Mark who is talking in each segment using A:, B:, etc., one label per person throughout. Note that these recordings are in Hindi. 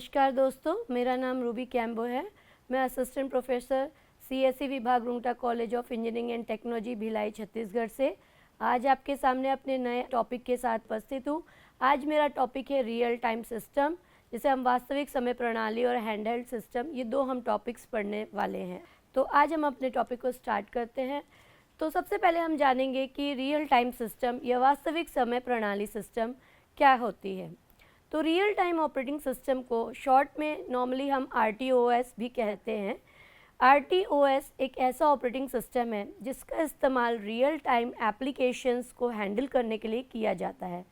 A: नमस्कार दोस्तों, मेरा नाम रूबी कैम्बो है। मैं असिस्टेंट प्रोफेसर सीएसई विभाग Rungta college of engineering and technology Bhilai Chhattisgarh से आज आपके सामने अपने नए टॉपिक के साथ उपस्थित हूँ। आज मेरा टॉपिक है रियल टाइम सिस्टम, जिसे हम वास्तविक समय प्रणाली और हैंडहेल्ड सिस्टम, ये दो हम टॉपिक्स पढ़ने वाले हैं। तो आज हम अपने टॉपिक को स्टार्ट करते हैं। तो सबसे पहले हम जानेंगे कि रियल टाइम सिस्टम या वास्तविक समय प्रणाली सिस्टम क्या होती है। तो रियल टाइम ऑपरेटिंग सिस्टम को शॉर्ट में नॉर्मली हम RTOS भी कहते हैं। RTOS एक ऐसा ऑपरेटिंग सिस्टम है जिसका इस्तेमाल रियल टाइम एप्लीकेशंस को हैंडल करने के लिए किया जाता है।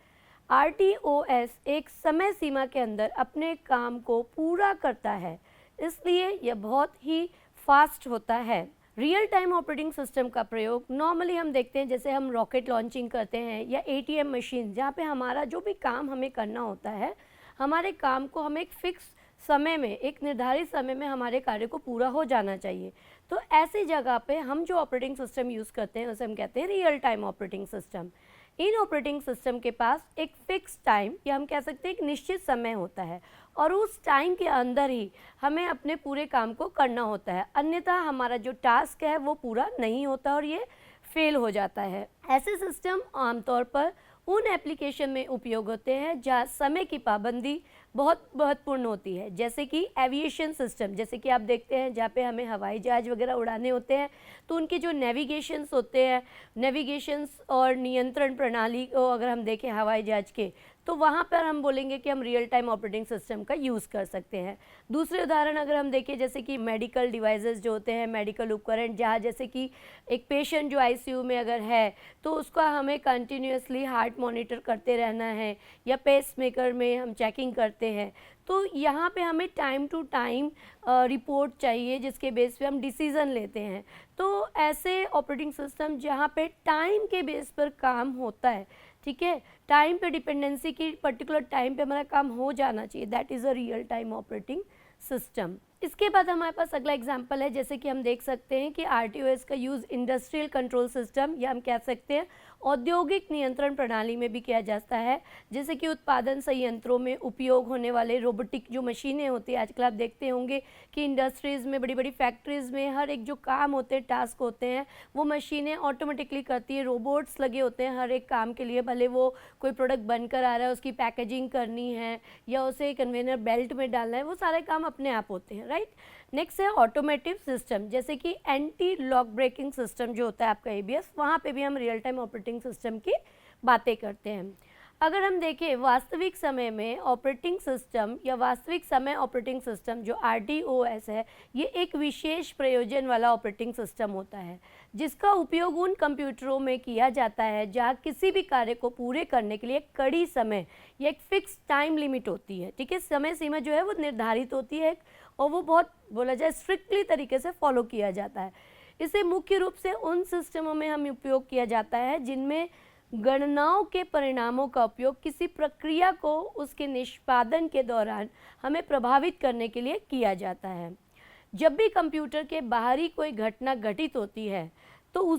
A: RTOS एक समय सीमा के अंदर अपने काम को पूरा करता है, इसलिए यह बहुत ही फास्ट होता है। रियल टाइम ऑपरेटिंग सिस्टम का प्रयोग नॉर्मली हम देखते हैं, जैसे हम रॉकेट लॉन्चिंग करते हैं या ATM मशीन, जहाँ पे हमारा जो भी काम हमें करना होता है, हमारे काम को हमें एक फिक्स समय में, एक निर्धारित समय में हमारे कार्य को पूरा हो जाना चाहिए। तो ऐसी जगह पे हम जो ऑपरेटिंग सिस्टम यूज़ करते हैं उसे हम कहते हैं रियल टाइम ऑपरेटिंग सिस्टम। इन ऑपरेटिंग सिस्टम के पास एक फिक्स टाइम या हम कह सकते हैं एक निश्चित समय होता है और उस टाइम के अंदर ही हमें अपने पूरे काम को करना होता है, अन्यथा हमारा जो टास्क है वो पूरा नहीं होता और ये फेल हो जाता है। ऐसे सिस्टम आमतौर पर उन एप्लीकेशन में उपयोग होते हैं जहाँ समय की पाबंदी बहुत महत्वपूर्ण होती है, जैसे कि एविएशन सिस्टम, जैसे कि आप देखते हैं जहाँ पे हमें हवाई जहाज़ वगैरह उड़ाने होते हैं, तो उनके जो नेविगेशंस होते हैं, नेविगेशंस और नियंत्रण प्रणाली को अगर हम देखें हवाई जहाज़ के, तो वहाँ पर हम बोलेंगे कि हम रियल टाइम ऑपरेटिंग सिस्टम का यूज़ कर सकते हैं। दूसरे उदाहरण अगर हम देखें, जैसे कि मेडिकल डिवाइसेस जो होते हैं, मेडिकल उपकरण, जहाँ जैसे कि एक पेशेंट जो ICU में अगर है तो उसका हमें कंटिन्यूसली हार्ट मॉनिटर करते रहना है या पेसमेकर में हम चेकिंग करते हैं, तो यहाँ पे हमें टाइम टू टाइम रिपोर्ट चाहिए जिसके बेस पे हम डिसीज़न लेते हैं। तो ऐसे ऑपरेटिंग सिस्टम जहाँ पे टाइम के बेस पर काम होता है, ठीक है, टाइम पे डिपेंडेंसी की पर्टिकुलर टाइम पे हमारा काम हो जाना चाहिए, that is a real time operating system. इसके बाद हमारे पास अगला एग्जांपल है, जैसे कि हम देख सकते हैं कि RTOS का यूज़ इंडस्ट्रियल कंट्रोल सिस्टम या हम कह सकते हैं औद्योगिक नियंत्रण प्रणाली में भी किया जाता है, जैसे कि उत्पादन संयंत्रों में उपयोग होने वाले रोबोटिक जो मशीनें होती हैं। आजकल आप देखते होंगे कि इंडस्ट्रीज़ में, बड़ी बड़ी फैक्ट्रीज़ में हर एक जो काम होते हैं, टास्क होते हैं, वो मशीनें ऑटोमेटिकली करती है, रोबोट्स लगे होते हैं हर एक काम के लिए। भले वो कोई प्रोडक्ट बनकर आ रहा है, उसकी पैकेजिंग करनी है या उसे कन्वेयर बेल्ट में डालना है, वो सारे काम अपने आप होते हैं, राइट। नेक्स्ट है ऑटोमेटिव सिस्टम, जैसे कि एंटी लॉक ब्रेकिंग सिस्टम जो होता है आपका ABS, वहाँ पे भी हम रियल टाइम ऑपरेटिंग सिस्टम की बातें करते हैं। अगर हम देखें वास्तविक समय में ऑपरेटिंग सिस्टम या वास्तविक समय ऑपरेटिंग सिस्टम जो RTOS है, ये एक विशेष प्रयोजन वाला ऑपरेटिंग सिस्टम होता है जिसका उपयोग उन कंप्यूटरों में किया जाता है जहाँ किसी भी कार्य को पूरे करने के लिए एक कड़ी समय या एक फिक्स टाइम लिमिट होती है, ठीक है। समय सीमा जो है वो निर्धारित होती है और वो बहुत, बोला जाए, स्ट्रिक्टली तरीके से फॉलो किया जाता है। इसे मुख्य रूप से उन सिस्टमों में हम उपयोग किया जाता है जिनमें गणनाओं के परिणामों का उपयोग किसी प्रक्रिया को उसके निष्पादन के दौरान हमें प्रभावित करने के लिए किया जाता है। जब भी कंप्यूटर के बाहरी कोई घटना घटित होती है तो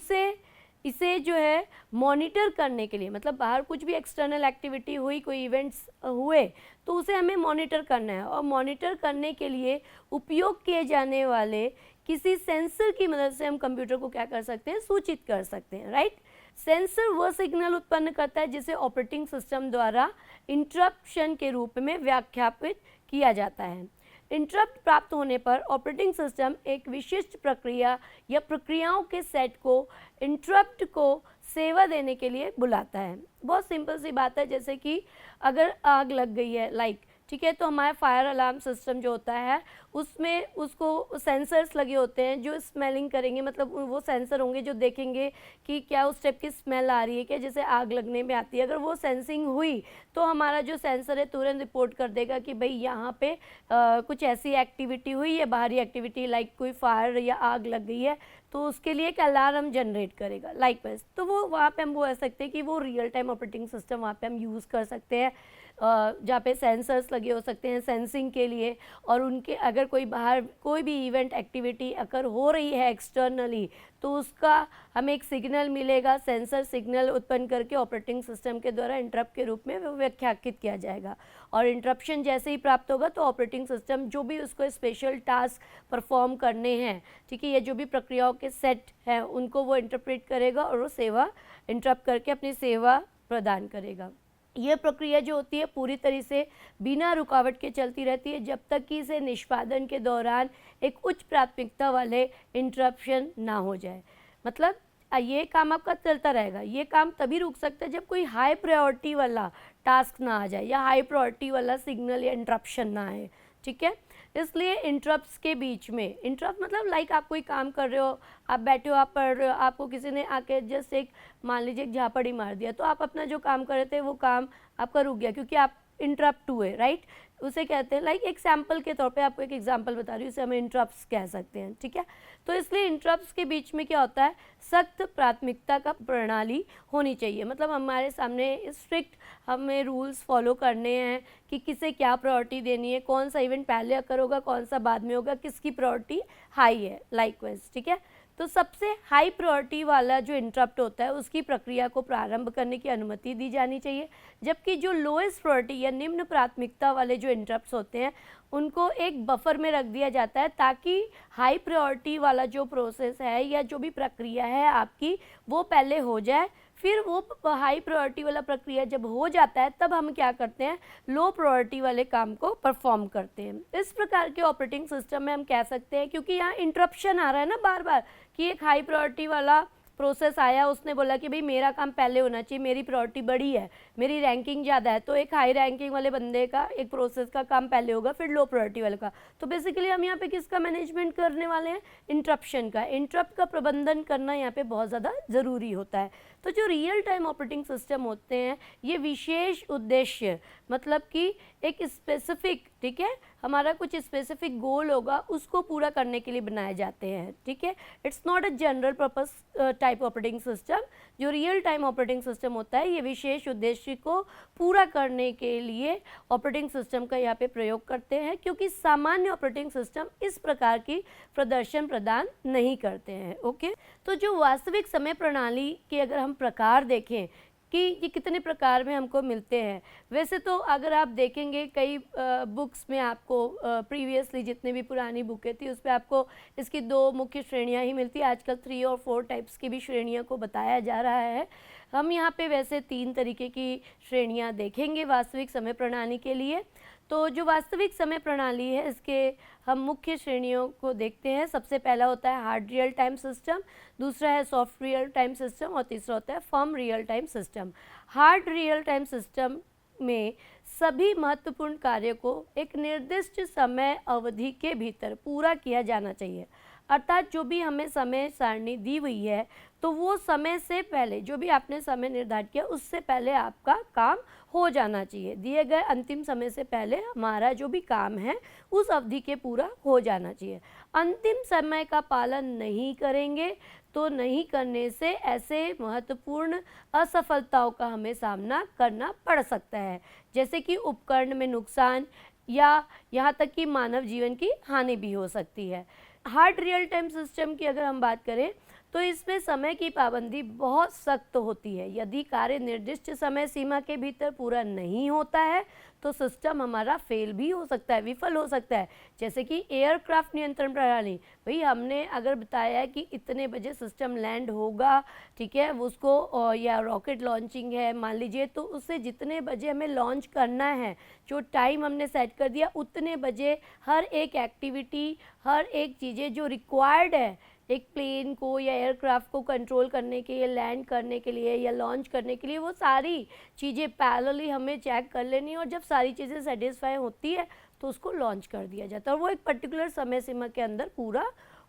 A: इसे जो है मॉनिटर करने के लिए, मतलब बाहर कुछ भी एक्सटर्नल एक्टिविटी हुई, कोई इवेंट्स हुए, तो उसे हमें मॉनिटर करना है और मॉनिटर करने के लिए उपयोग किए जाने वाले किसी सेंसर की मदद से हम कंप्यूटर को क्या कर सकते हैं, सूचित कर सकते हैं, राइट। सेंसर वह सिग्नल उत्पन्न करता है जिसे ऑपरेटिंग सिस्टम द्वारा इंटरप्शन के रूप में व्याख्यापित किया जाता है। इंटरप्ट प्राप्त होने पर ऑपरेटिंग सिस्टम एक विशिष्ट प्रक्रिया या प्रक्रियाओं के सेट को इंटरप्ट को सेवा देने के लिए बुलाता है। बहुत सिंपल सी बात है, जैसे कि अगर आग लग गई है, लाइक, ठीक है, तो हमारा फायर अलार्म सिस्टम जो होता है उसमें उसको सेंसर्स लगे होते हैं जो स्मेलिंग करेंगे, मतलब वो सेंसर होंगे जो देखेंगे कि क्या उस टाइप की स्मेल आ रही है क्या, जैसे आग लगने में आती है। अगर वो सेंसिंग हुई तो हमारा जो सेंसर है तुरंत रिपोर्ट कर देगा कि भाई यहाँ पे कुछ ऐसी एक्टिविटी हुई है, बाहरी एक्टिविटी, लाइक कोई फायर या आग लग गई है, तो उसके लिए एक अलार्म जनरेट करेगा, लाइक वाइज। तो वो वहाँ पे हम बोल सकते हैं कि वो रियल टाइम ऑपरेटिंग सिस्टम वहाँ पे हम यूज़ कर सकते हैं। जहाँ पे सेंसर्स लगे हो सकते हैं सेंसिंग के लिए, और उनके अगर कोई बाहर कोई भी इवेंट एक्टिविटी अगर हो रही है एक्सटर्नली तो उसका हमें एक सिग्नल मिलेगा, सेंसर सिग्नल उत्पन्न करके ऑपरेटिंग सिस्टम के द्वारा इंटरप्ट के रूप में वो व्याख्याकित किया जाएगा। और इंटरप्शन जैसे ही प्राप्त होगा तो ऑपरेटिंग सिस्टम जो भी उसको स्पेशल टास्क परफॉर्म करने हैं, ठीक है, या जो भी प्रक्रियाओं के सेट हैं उनको वो इंटरप्रेट करेगा और वो सेवा इंटरप्ट करके अपनी सेवा प्रदान करेगा। यह प्रक्रिया जो होती है पूरी तरह से बिना रुकावट के चलती रहती है जब तक कि इसे निष्पादन के दौरान एक उच्च प्राथमिकता वाले इंटरप्शन ना हो जाए। मतलब ये काम आपका चलता रहेगा। ये काम तभी रुक सकता है जब कोई हाई प्रायोरिटी वाला टास्क ना आ जाए या हाई प्रायोरिटी वाला सिग्नल या इंटरप्शन ना आए, ठीक है। इसलिए इंटरप्ट्स के बीच में, इंटरप्ट मतलब लाइक आप कोई काम कर रहे हो, आप बैठे हो, आप पढ़ रहे हो, आपको किसी ने आके जस्ट एक मान लीजिए एक झापड़ ही मार दिया, तो आप अपना जो काम कर रहे थे वो काम आपका रुक गया क्योंकि आप इंटरप्ट हुए, राइट। उसे कहते हैं लाइक एक सैम्पल के तौर पे आपको एक एग्जांपल बता रही हूँ, उसे हम इंटरप्ट्स कह सकते हैं, ठीक है। तो इसलिए इंटरप्ट्स के बीच में क्या होता है, सख्त प्राथमिकता का प्रणाली होनी चाहिए। मतलब हमारे सामने स्ट्रिक्ट हमें रूल्स फॉलो करने हैं कि किसे क्या प्रायोरिटी देनी है, कौन सा इवेंट पहले अकर होगा, कौन सा बाद में होगा, किसकी प्रायोरिटी हाई है, लाइकवाइज, ठीक है। तो सबसे हाई प्रायोरिटी वाला जो इंटरप्ट होता है उसकी प्रक्रिया को प्रारंभ करने की अनुमति दी जानी चाहिए, जबकि जो लोएस्ट प्रायोरिटी या निम्न प्राथमिकता वाले जो इंटरप्ट्स होते हैं उनको एक बफर में रख दिया जाता है ताकि हाई प्रायोरिटी वाला जो प्रोसेस है या जो भी प्रक्रिया है आपकी वो पहले हो जाए। फिर वो हाई प्रायोरिटी वाला प्रक्रिया जब हो जाता है तब हम क्या करते हैं, लो प्रायोरिटी वाले काम को परफॉर्म करते हैं। इस प्रकार के ऑपरेटिंग सिस्टम में हम कह सकते हैं, क्योंकि यहाँ इंटरप्शन आ रहा है ना बार बार कि एक हाई प्रायोरिटी वाला प्रोसेस आया, उसने बोला कि भाई मेरा काम पहले होना चाहिए, मेरी प्रायोरिटी बड़ी है, मेरी रैंकिंग ज़्यादा है, तो एक हाई रैंकिंग वाले बंदे का एक प्रोसेस का काम पहले होगा फिर लो प्रायोरिटी वाले का। तो बेसिकली हम यहाँ पे किसका मैनेजमेंट करने वाले हैं, इंटरप्शन का। इंटरप्ट का प्रबंधन करना यहाँ पे बहुत ज़्यादा ज़रूरी होता है। तो जो रियल टाइम ऑपरेटिंग सिस्टम होते हैं ये विशेष उद्देश्य, मतलब कि एक स्पेसिफिक, ठीक है, हमारा कुछ स्पेसिफिक गोल होगा उसको पूरा करने के लिए बनाए जाते हैं, ठीक है। It's not a general purpose type operating system. जो रियल टाइम ऑपरेटिंग सिस्टम होता है ये विशेष उद्देश्य को पूरा करने के लिए ऑपरेटिंग सिस्टम का यहाँ पे प्रयोग करते हैं, क्योंकि सामान्य ऑपरेटिंग सिस्टम इस प्रकार की प्रदर्शन प्रदान नहीं करते हैं, ओके। तो जो वास्तविक समय प्रणाली के अगर हम प्रकार देखें कि ये कितने प्रकार में हमको मिलते हैं, वैसे तो अगर आप देखेंगे कई बुक्स में आपको प्रीवियसली जितने भी पुरानी बुकें थी उस पर आपको इसकी दो मुख्य श्रेणियां ही मिलती है। आजकल 3 और 4 टाइप्स की भी श्रेणियों को बताया जा रहा है। हम यहाँ पे वैसे 3 तरीके की श्रेणियां देखेंगे वास्तविक समय प्रणाली के लिए। तो जो वास्तविक समय प्रणाली है इसके हम मुख्य श्रेणियों को देखते हैं। सबसे पहला होता है हार्ड रियल टाइम सिस्टम, दूसरा है सॉफ्ट रियल टाइम सिस्टम और तीसरा होता है firm real time system. Hard real time system में सभी महत्वपूर्ण कार्य को एक निर्दिष्ट समय अवधि के भीतर पूरा किया जाना चाहिए, अर्थात जो भी हमें समय सारणी दी हुई है तो वो समय से पहले जो भी आपने समय निर्धारित किया उससे पहले आपका काम हो जाना चाहिए। दिए गए अंतिम समय से पहले हमारा जो भी काम है उस अवधि के पूरा हो जाना चाहिए। अंतिम समय का पालन नहीं करेंगे तो नहीं करने से ऐसे महत्वपूर्ण असफलताओं का हमें सामना करना पड़ सकता है, जैसे कि उपकरण में नुकसान या यहाँ तक कि मानव जीवन की हानि भी हो सकती है। हार्ड रियल टाइम सिस्टम की अगर हम बात करें तो इसमें समय की पाबंदी बहुत सख्त होती है। यदि कार्य निर्दिष्ट समय सीमा के भीतर पूरा नहीं होता है तो सिस्टम हमारा फेल भी हो सकता है, विफल हो सकता है। जैसे कि एयरक्राफ्ट नियंत्रण प्रणाली, भाई हमने अगर बताया है कि इतने बजे सिस्टम लैंड होगा, ठीक है, उसको या रॉकेट लॉन्चिंग है मान लीजिए, तो उससे जितने बजे हमें लॉन्च करना है, जो टाइम हमने सेट कर दिया उतने बजे हर एक एक्टिविटी, हर एक चीज़ें जो रिक्वायर्ड है एक प्लेन को या एयरक्राफ्ट को कंट्रोल करने के लिए, लैंड करने के लिए या लॉन्च करने के लिए, वो सारी चीज़ें पैरेलली हमें चेक कर लेनी, और जब सारी चीज़ें सेटिस्फाई होती है तो उसको लॉन्च कर दिया जाता है और वो एक पर्टिकुलर समय सीमा के अंदर पूरा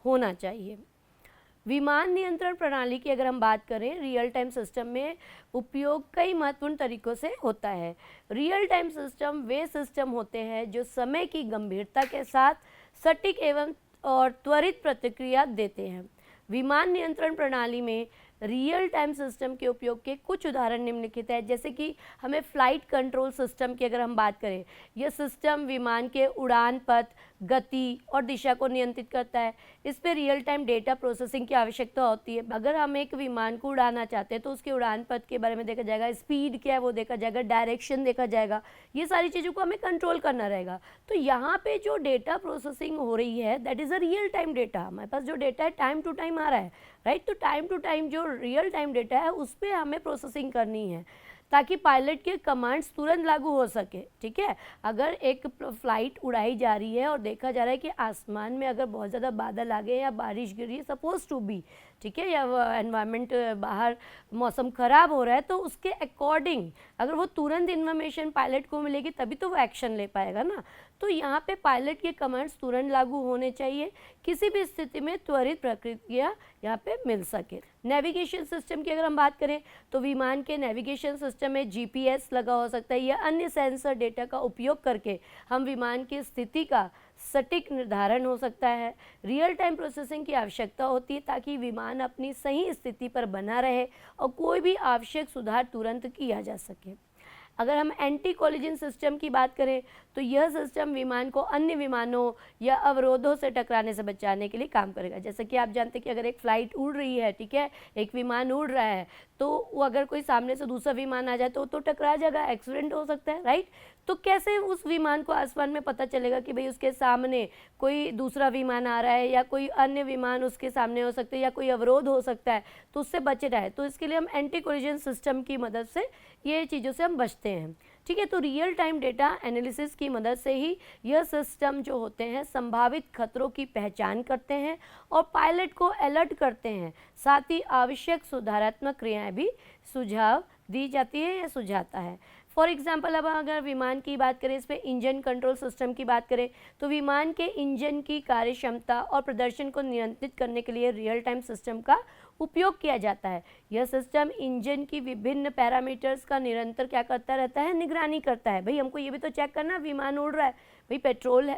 A: होना चाहिए। विमान नियंत्रण प्रणाली की अगर हम बात करें, रियल टाइम सिस्टम में उपयोग कई महत्वपूर्ण तरीकों से होता है। रियल टाइम सिस्टम वे सिस्टम होते हैं जो समय की गंभीरता के साथ सटीक एवं और त्वरित प्रतिक्रिया देते हैं। विमान नियंत्रण प्रणाली में रियल टाइम सिस्टम के उपयोग के कुछ उदाहरण निम्नलिखित है। जैसे कि हमें फ्लाइट कंट्रोल सिस्टम की अगर हम बात करें, यह सिस्टम विमान के उड़ान पथ, गति और दिशा को नियंत्रित करता है। इस पर रियल टाइम डेटा प्रोसेसिंग की आवश्यकता होती है। अगर हम एक विमान को उड़ाना चाहते हैं तो उसके उड़ान पथ के बारे में देखा जाएगा, स्पीड क्या है वो देखा जाएगा, डायरेक्शन देखा जाएगा, ये सारी चीज़ों को हमें कंट्रोल करना रहेगा। तो यहाँ पे जो डेटा प्रोसेसिंग हो रही है that is a real time data. हमारे पास जो डेटा है टाइम टू टाइम आ रहा है, राइट। तो टाइम टू टाइम जो रियल टाइम डेटा है उस पर हमें प्रोसेसिंग करनी है ताकि पायलट के कमांड्स तुरंत लागू हो सके, ठीक है। अगर एक फ्लाइट उड़ाई जा रही है और देखा जा रहा है कि आसमान में अगर बहुत ज़्यादा बादल आ गए या बारिश गिर रही है, सपोज टू बी, ठीक है, या एनवायरनमेंट बाहर मौसम ख़राब हो रहा है, तो उसके अकॉर्डिंग अगर वो तुरंत इन्फॉर्मेशन पायलट को मिलेगी तभी तो वो एक्शन ले पाएगा ना। तो यहाँ पे पायलट के कमांड्स तुरंत लागू होने चाहिए, किसी भी स्थिति में त्वरित प्रक्रिया यहाँ पे मिल सके। नेविगेशन सिस्टम की अगर हम बात करें तो विमान के नेविगेशन सिस्टम में जीपीएस लगा हो सकता है या अन्य सेंसर डेटा का उपयोग करके हम विमान की स्थिति का सटीक निर्धारण हो सकता है। रियल टाइम प्रोसेसिंग की आवश्यकता होती है ताकि विमान अपनी सही स्थिति पर बना रहे और कोई भी आवश्यक सुधार तुरंत किया जा सके। अगर हम एंटी कोलिजन सिस्टम की बात करें तो यह सिस्टम विमान को अन्य विमानों या अवरोधों से टकराने से बचाने के लिए काम करेगा। जैसे कि आप जानते हैं कि अगर एक फ़्लाइट उड़ रही है, ठीक है, एक विमान उड़ रहा है, तो वो अगर कोई सामने से दूसरा विमान आ जाए तो टकरा जाएगा, एक्सीडेंट हो सकता है, राइट। तो कैसे उस विमान को आसमान में पता चलेगा कि भाई उसके सामने कोई दूसरा विमान आ रहा है या कोई अन्य विमान उसके सामने हो सकते हैं या कोई अवरोध हो सकता है, तो उससे बचे रहे। तो इसके लिए हम एंटी कोलिजन सिस्टम की मदद से ये चीज़ों से हम बचते हैं, ठीक है। तो रियल टाइम डेटा एनालिसिस की मदद से ही यह सिस्टम जो होते हैं संभावित खतरों की पहचान करते हैं और पायलट को अलर्ट करते हैं, साथ ही आवश्यक सुधारात्मक क्रियाएं भी सुझाव दी जाती है या सुझाता है। फॉर एग्जाम्पल अब अगर विमान की बात करें, इस पर इंजन कंट्रोल सिस्टम की बात करें तो विमान के इंजन की कार्यक्षमता और प्रदर्शन को नियंत्रित करने के लिए रियल टाइम सिस्टम का उपयोग किया जाता है। यह सिस्टम इंजन की विभिन्न पैरामीटर्स का निरंतर क्या करता रहता है, निगरानी करता है। भाई हमको ये भी तो चेक करना, विमान उड़ रहा है, भाई पेट्रोल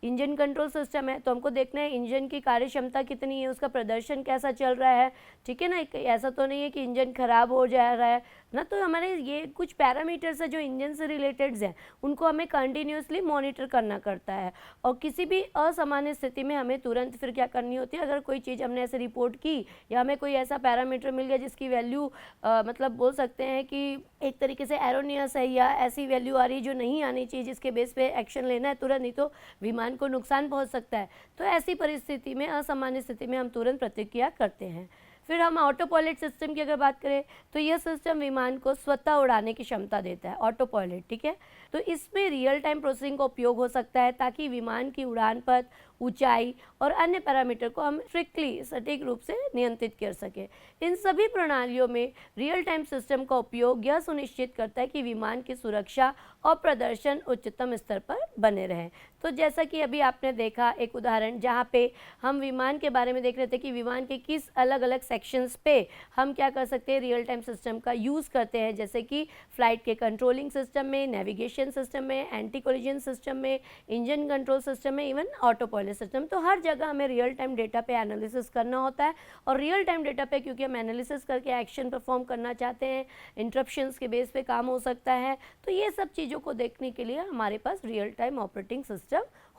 A: इंजन कंट्रोल सिस्टम है तो हमको देखना है इंजन की कार्यक्षमता कितनी है, उसका प्रदर्शन कैसा चल रहा है, ठीक है ना। ऐसा तो नहीं है कि इंजन खराब हो जा रहा है ना। तो हमारे ये कुछ पैरामीटर्स है जो इंजन से रिलेटेड हैं, उनको हमें कंटिन्यूसली मॉनिटर करना करता है और किसी भी असामान्य स्थिति में हमें तुरंत फिर क्या करनी होती है, अगर कोई चीज़ हमने ऐसे रिपोर्ट की या हमें कोई ऐसा पैरामीटर मिल गया जिसकी वैल्यू मतलब बोल सकते हैं कि एक तरीके से एरोनियस है या ऐसी वैल्यू आ रही जो नहीं आनी चाहिए, जिसके बेस पे एक्शन लेना है तुरंत, नहीं तो विमान को नुकसान पहुंच सकता है। तो ऐसी परिस्थिति में, असामान्य स्थिति में हम तुरंत प्रतिक्रिया करते हैं। फिर हम ऑटो पायलट सिस्टम की अगर बात करें तो यह सिस्टम विमान को स्वतः उड़ाने की क्षमता देता है, ऑटो पायलट, ठीक है। तो इसमें रियल टाइम प्रोसेसिंग का उपयोग हो सकता है ताकि विमान की उड़ान पथ, ऊंचाई और अन्य पैरामीटर को हम स्ट्रिक्टली सटीक रूप से नियंत्रित कर सकें। इन सभी प्रणालियों में रियल टाइम सिस्टम का उपयोग यह सुनिश्चित करता है कि विमान की सुरक्षा और प्रदर्शन उच्चतम स्तर पर बने रहें। तो जैसा कि अभी आपने देखा एक उदाहरण जहाँ पे हम विमान के बारे में देख रहे थे कि विमान के किस अलग अलग सेक्शंस पे हम क्या कर सकते हैं, रियल टाइम सिस्टम का यूज़ करते हैं। जैसे कि फ्लाइट के कंट्रोलिंग सिस्टम में, नेविगेशन सिस्टम में, एंटी कोलिजन सिस्टम में, इंजन कंट्रोल सिस्टम में, इवन ऑटो पायलट सिस्टम। तो हर जगह हमें रियल टाइम डेटा पे एनालिसिस करना होता है और रियल टाइम डेटा पे क्योंकि हम एनालिसिस करके एक्शन परफॉर्म करना चाहते हैं, इंटरप्शंस के बेस पे काम हो सकता है, तो ये सब चीज़ों को देखने के लिए हमारे पास रियल टाइम ऑपरेटिंग सिस्टम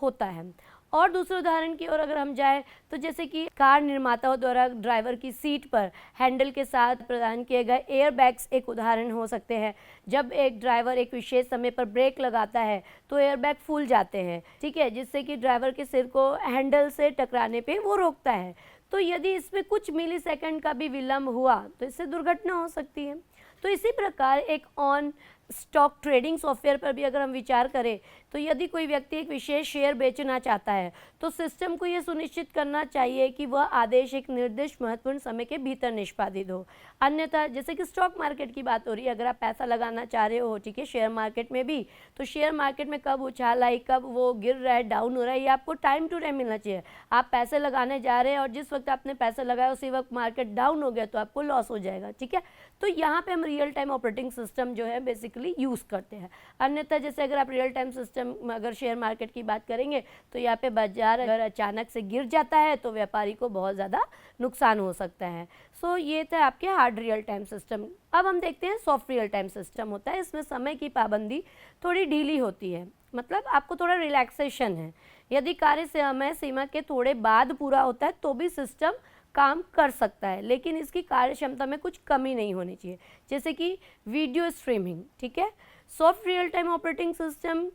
A: होता है। और दूसरे उदाहरण की ओर अगर हम जाएँ तो जैसे कि कार निर्माताओं द्वारा ड्राइवर की सीट पर हैंडल के साथ प्रदान किए गए एयर बैग्स एक उदाहरण हो सकते हैं। जब एक ड्राइवर एक विशेष समय पर ब्रेक लगाता है तो एयर बैग फूल जाते हैं, ठीक है, जिससे कि ड्राइवर के सिर को हैंडल से टकराने पे वो रोकता है। तो यदि इसमें कुछ मिलीसेकंड का भी विलंब हुआ तो इससे दुर्घटना हो सकती है। तो इसी प्रकार एक ऑन स्टॉक ट्रेडिंग सॉफ्टवेयर पर भी अगर हम विचार करें तो यदि कोई व्यक्ति एक विशेष शेयर बेचना चाहता है तो सिस्टम को यह सुनिश्चित करना चाहिए कि वह आदेश एक निर्दिष्ट महत्वपूर्ण समय के भीतर निष्पादित हो। अन्यथा जैसे कि स्टॉक मार्केट की बात हो रही है, अगर आप पैसा लगाना चाह रहे हो, ठीक है, शेयर मार्केट में भी, तो शेयर मार्केट में कब उछाल आई, कब वो गिर रहा है, डाउन हो रहा है, ये आपको टाइम टू टाइम मिलना चाहिए। आप पैसे लगाने जा रहे हैं और जिस वक्त आपने पैसा लगाया उसी वक्त मार्केट डाउन हो गया तो आपको लॉस हो जाएगा, ठीक है। तो यहाँ पे हम रियल टाइम ऑपरेटिंग सिस्टम जो है बेसिकली यूज़ करते हैं। अन्यथा जैसे अगर आप रियल टाइम सिस्टम सिस्टम, अगर शेयर मार्केट की बात करेंगे तो यहाँ पे बाजार अगर अचानक से गिर जाता है तो व्यापारी को बहुत ज़्यादा नुकसान हो सकता है। सो ये था आपके हार्ड रियल टाइम सिस्टम। अब हम देखते हैं सॉफ्ट रियल टाइम सिस्टम होता है। इसमें समय की पाबंदी थोड़ी ढीली होती है, मतलब आपको थोड़ा रिलैक्सेशन है। यदि कार्य समय सीमा के थोड़े बाद पूरा होता है तो भी सिस्टम काम कर सकता है, लेकिन इसकी कार्य क्षमता में कुछ कमी नहीं होनी चाहिए, जैसे कि वीडियो स्ट्रीमिंग। ठीक है, soft real time operating system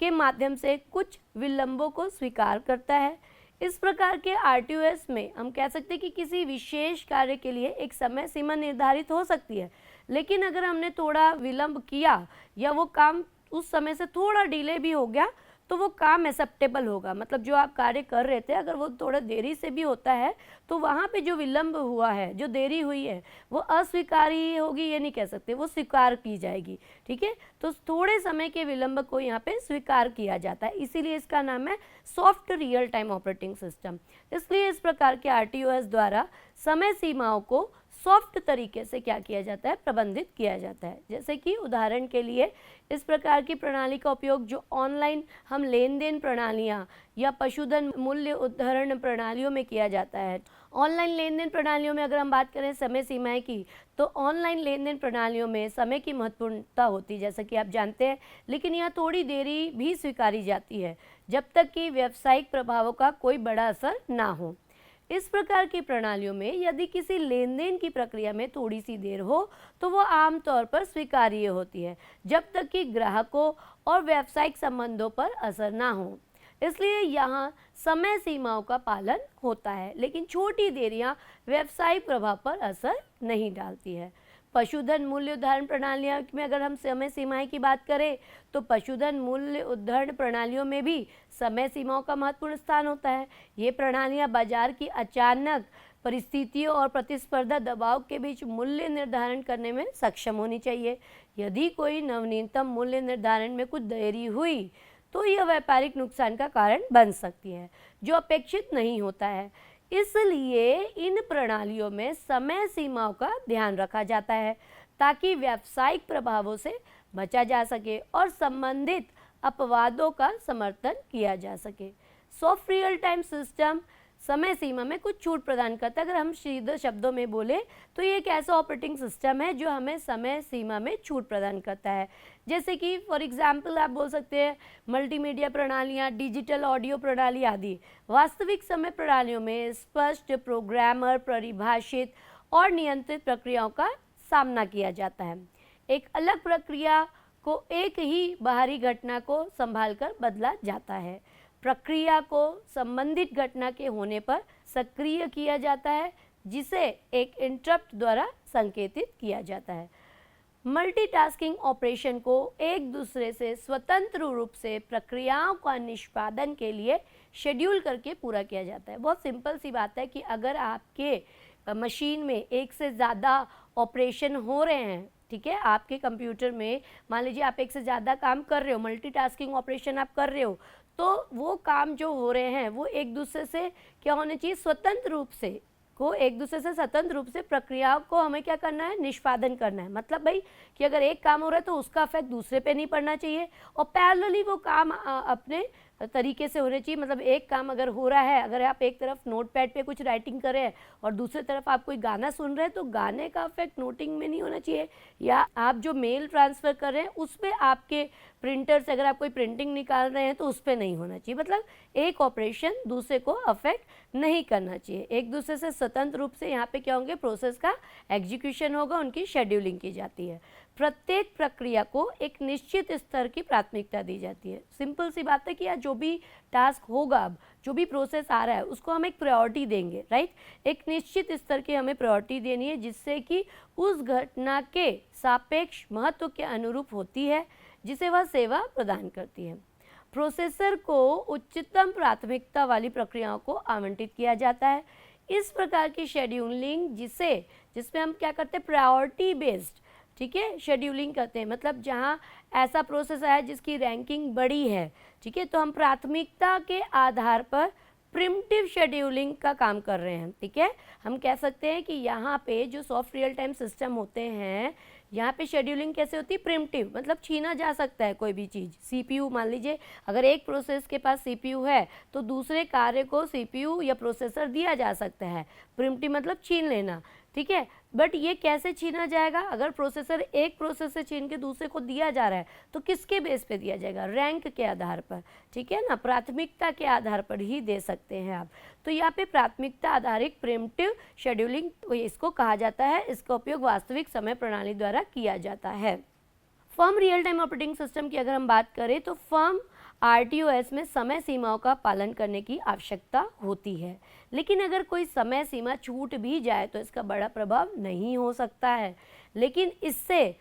A: के माध्यम से कुछ विलंबों को स्वीकार करता है। इस प्रकार के आरटीओएस में हम कह सकते हैं कि किसी विशेष कार्य के लिए एक समय सीमा निर्धारित हो सकती है, लेकिन अगर हमने थोड़ा विलंब किया या वो काम उस समय से थोड़ा डिले भी हो गया तो वो काम एक्सेप्टेबल होगा। मतलब जो आप कार्य कर रहे थे अगर वो थोड़ा देरी से भी होता है तो वहाँ पे जो विलंब हुआ है, जो देरी हुई है, वो अस्वीकार्य होगी ये नहीं कह सकते, वो स्वीकार की जाएगी। ठीक है, तो थोड़े समय के विलंब को यहाँ पे स्वीकार किया जाता है, इसीलिए इसका नाम है soft real time operating system. इसलिए इस प्रकार के आरटीओएस द्वारा समय सीमाओं को सॉफ्ट तरीके से क्या किया जाता है, प्रबंधित किया जाता है। जैसे कि उदाहरण के लिए इस प्रकार की प्रणाली का उपयोग जो ऑनलाइन हम लेन देन प्रणालियाँ या पशुधन मूल्य उद्धरण प्रणालियों में किया जाता है। ऑनलाइन लेन देन प्रणालियों में अगर हम बात करें समय सीमाएं की, तो ऑनलाइन लेन देन प्रणालियों में समय की महत्वपूर्णता होती है, जैसा कि आप जानते हैं, लेकिन यहाँ थोड़ी देरी भी स्वीकारी जाती है जब तक कि व्यावसायिक प्रभावों का कोई बड़ा असर ना हो। इस प्रकार की प्रणालियों में यदि किसी लेन देन की प्रक्रिया में थोड़ी सी देर हो तो वो आमतौर पर स्वीकार्य होती है, जब तक कि ग्राहकों और व्यावसायिक संबंधों पर असर ना हो। इसलिए यहाँ समय सीमाओं का पालन होता है, लेकिन छोटी देरियाँ व्यावसायिक प्रभाव पर असर नहीं डालती है। पशुधन मूल्य उद्धरण प्रणालियों में अगर हम समय सीमाएं की बात करें तो पशुधन मूल्य उद्धरण प्रणालियों में भी समय सीमाओं का महत्वपूर्ण स्थान होता है। ये प्रणालियां बाजार की अचानक परिस्थितियों और प्रतिस्पर्धा दबाव के बीच मूल्य निर्धारण करने में सक्षम होनी चाहिए। यदि कोई नवीनतम मूल्य निर्धारण में कुछ देरी हुई तो यह व्यापारिक नुकसान का कारण बन सकती है, जो अपेक्षित नहीं होता है। इसलिए इन प्रणालियों में समय सीमाओं का ध्यान रखा जाता है ताकि व्यावसायिक प्रभावों से बचा जा सके और संबंधित अपवादों का समर्थन किया जा सके। सॉफ्ट रियल टाइम सिस्टम समय सीमा में कुछ छूट प्रदान करता है। अगर हम सीधे शब्दों में बोले तो ये एक ऐसा ऑपरेटिंग सिस्टम है जो हमें समय सीमा में छूट प्रदान करता है। जैसे कि फॉर एग्जाम्पल आप बोल सकते हैं मल्टीमीडिया प्रणालियाँ, डिजिटल ऑडियो प्रणाली आदि। वास्तविक समय प्रणालियों में स्पष्ट प्रोग्रामर परिभाषित और नियंत्रित प्रक्रियाओं का सामना किया जाता है। एक अलग प्रक्रिया को एक ही बाहरी घटना को संभालकर बदला जाता है। प्रक्रिया को संबंधित घटना के होने पर सक्रिय किया जाता है, जिसे एक इंटरप्ट द्वारा संकेतित किया जाता है। मल्टीटास्किंग ऑपरेशन को एक दूसरे से स्वतंत्र रूप से प्रक्रियाओं का निष्पादन के लिए शेड्यूल करके पूरा किया जाता है। बहुत सिंपल सी बात है कि अगर आपके मशीन में एक से ज़्यादा ऑपरेशन हो रहे हैं, ठीक है, आपके कंप्यूटर में मान लीजिए आप एक से ज़्यादा काम कर रहे हो, मल्टीटास्किंग ऑपरेशन आप कर रहे हो, तो वो काम जो हो रहे हैं वो एक दूसरे से क्या होने चाहिए, स्वतंत्र रूप से प्रक्रियाओं को हमें क्या करना है, निष्पादन करना है। मतलब भाई कि अगर एक काम हो रहा है तो उसका इफेक्ट दूसरे पे नहीं पड़ना चाहिए और पैरेलली वो काम अपने तरीके से होने चाहिए। मतलब एक काम अगर हो रहा है, अगर आप एक तरफ नोटपैड पे कुछ राइटिंग कर रहे हैं और दूसरी तरफ आप कोई गाना सुन रहे हैं तो गाने का इफेक्ट नोटिंग में नहीं होना चाहिए, या आप जो मेल ट्रांसफ़र कर रहे हैं उस पर आपके प्रिंटर से अगर आप कोई प्रिंटिंग निकाल रहे हैं तो उस पर नहीं होना चाहिए। मतलब एक ऑपरेशन दूसरे को अफेक्ट नहीं करना चाहिए, एक दूसरे से स्वतंत्र रूप से यहाँ पे क्या होंगे, प्रोसेस का एग्जीक्यूशन होगा, उनकी शेड्यूलिंग की जाती है। प्रत्येक प्रक्रिया को एक निश्चित स्तर की प्राथमिकता दी जाती है। सिंपल सी बात है कि यार जो भी टास्क होगा, अब जो भी प्रोसेस आ रहा है उसको हम एक प्रायोरिटी देंगे, राइट। एक निश्चित स्तर की हमें प्रायोरिटी देनी है जिससे कि उस घटना के सापेक्ष महत्व के अनुरूप होती है जिसे वह सेवा प्रदान करती है। प्रोसेसर को उच्चतम प्राथमिकता वाली प्रक्रियाओं को आवंटित किया जाता है। इस प्रकार की शेड्यूलिंग जिसमें हम क्या करते हैं, प्रायोरिटी बेस्ड, ठीक है, शेड्यूलिंग करते हैं। मतलब जहाँ ऐसा प्रोसेस है जिसकी रैंकिंग बड़ी है, ठीक है, तो हम प्राथमिकता के आधार पर प्रिमिटिव शेड्यूलिंग का काम कर रहे हैं, ठीक है। हम कह सकते हैं कि यहाँ पे जो सॉफ्ट रियल टाइम सिस्टम होते हैं यहाँ पे शेड्यूलिंग कैसे होती है, प्रिमिटिव, मतलब छीना जा सकता है कोई भी चीज़। सीपीयू मान लीजिए अगर एक प्रोसेस के पास सीपीयू है तो दूसरे कार्य को सीपीयू या प्रोसेसर दिया जा सकता है। प्रिमिटिव मतलब छीन लेना, ठीक है। बट ये कैसे छीना जाएगा, अगर प्रोसेसर एक प्रोसेस से छीन के दूसरे को दिया जा रहा है तो किसके बेस पे दिया जाएगा, रैंक के आधार पर, ठीक है ना, प्राथमिकता के आधार पर ही दे सकते हैं आप। तो यहाँ पे प्राथमिकता आधारित प्रिमिटिव शेड्यूलिंग इसको कहा जाता है। इसका उपयोग वास्तविक समय प्रणाली द्वारा किया जाता है। Firm real time operating system की अगर हम बात करें तो फर्म RTOS में समय सीमाओं का पालन करने की आवश्यकता होती है, लेकिन अगर कोई समय सीमा छूट भी जाए तो इसका बड़ा प्रभाव नहीं हो सकता है, लेकिन इससे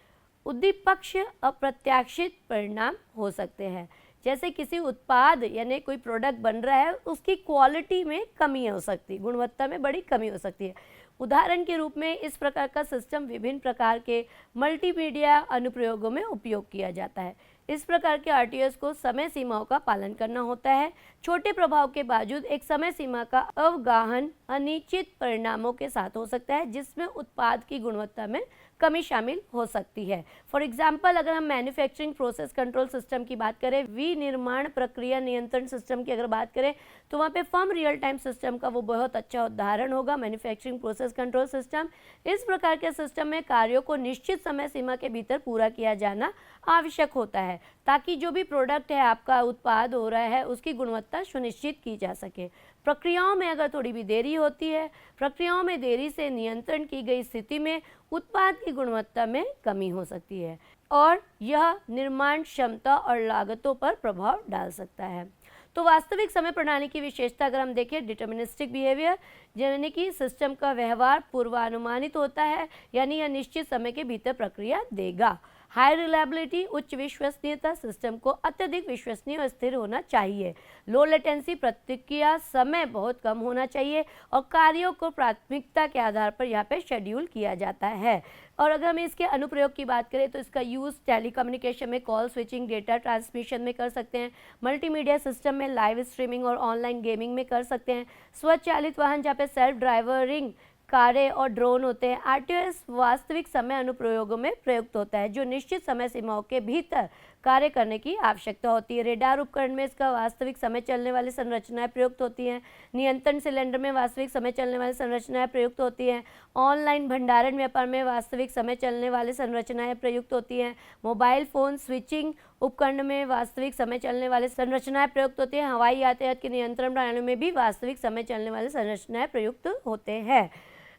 A: उद्दीपक्ष अप्रत्याशित परिणाम हो सकते हैं। जैसे किसी उत्पाद यानी कोई प्रोडक्ट बन रहा है, उसकी क्वालिटी में कमी हो सकती है, गुणवत्ता में बड़ी कमी हो सकती है। उदाहरण के रूप में इस प्रकार का सिस्टम विभिन्न प्रकार के मल्टीमीडिया अनुप्रयोगों में उपयोग किया जाता है। इस प्रकार के RTOS को समय सीमाओं का पालन करना होता है। छोटे प्रभाव के बावजूद एक समय सीमा का अवगाहन अनिश्चित परिणामों के साथ हो सकता है, जिसमें उत्पाद की गुणवत्ता में कमी शामिल हो सकती है। फॉर एग्जाम्पल अगर हम मैन्युफैक्चरिंग प्रोसेस कंट्रोल सिस्टम की बात करें, विनिर्माण प्रक्रिया नियंत्रण सिस्टम की अगर बात करें तो वहाँ पे फर्म रियल टाइम सिस्टम का वो बहुत अच्छा उदाहरण होगा, मैन्युफैक्चरिंग प्रोसेस कंट्रोल सिस्टम। इस प्रकार के सिस्टम में कार्यों को निश्चित समय सीमा के भीतर पूरा किया जाना आवश्यक होता है, ताकि जो भी प्रोडक्ट है आपका उत्पाद हो रहा है उसकी गुणवत्ता सुनिश्चित की जा सके। प्रक्रियाओं में अगर थोड़ी भी देरी होती है, प्रक्रियाओं में देरी से नियंत्रण की गई स्थिति में उत्पाद की गुणवत्ता में कमी हो सकती है और यह निर्माण क्षमता और लागतों पर प्रभाव डाल सकता है। तो वास्तविक समय प्रणाली की विशेषता अगर हम देखें, डिटर्मिनिस्टिक बिहेवियर, यानी कि सिस्टम का व्यवहार पूर्वानुमानित होता है, यानी यह निश्चित समय के भीतर प्रक्रिया देगा। हाई रिलायबिलिटी, उच्च विश्वसनीयता, सिस्टम को अत्यधिक विश्वसनीय और स्थिर होना चाहिए। लो लेटेंसी, प्रतिक्रिया समय बहुत कम होना चाहिए और कार्यों को प्राथमिकता के आधार पर यहाँ पे शेड्यूल किया जाता है। और अगर हम इसके अनुप्रयोग की बात करें तो इसका यूज़ टेलीकम्युनिकेशन में, कॉल स्विचिंग, डेटा ट्रांसमिशन में कर सकते हैं, मल्टीमीडिया सिस्टम में, लाइव स्ट्रीमिंग और ऑनलाइन गेमिंग में कर सकते हैं, स्वचालित वाहन जहाँ पे सेल्फ ड्राइवरिंग कारें और ड्रोन होते हैं। RTOS वास्तविक समय अनुप्रयोगों में प्रयुक्त होता है जो निश्चित समय सीमाओं के भीतर कार्य करने की आवश्यकता होती है। रेडार उपकरण में इसका वास्तविक समय चलने वाली संरचनाएं प्रयुक्त होती हैं। नियंत्रण सिलेंडर में वास्तविक समय चलने वाली संरचनाएं प्रयुक्त होती हैं। ऑनलाइन भंडारण व्यापार में वास्तविक समय चलने वाली संरचनाएं प्रयुक्त होती हैं। मोबाइल फ़ोन स्विचिंग उपकरण में वास्तविक समय चलने वाली संरचनाएं प्रयुक्त होती हैं। हवाई यातायात के नियंत्रण प्रणालियों में भी वास्तविक समय चलने वाली संरचनाएं प्रयुक्त होते हैं।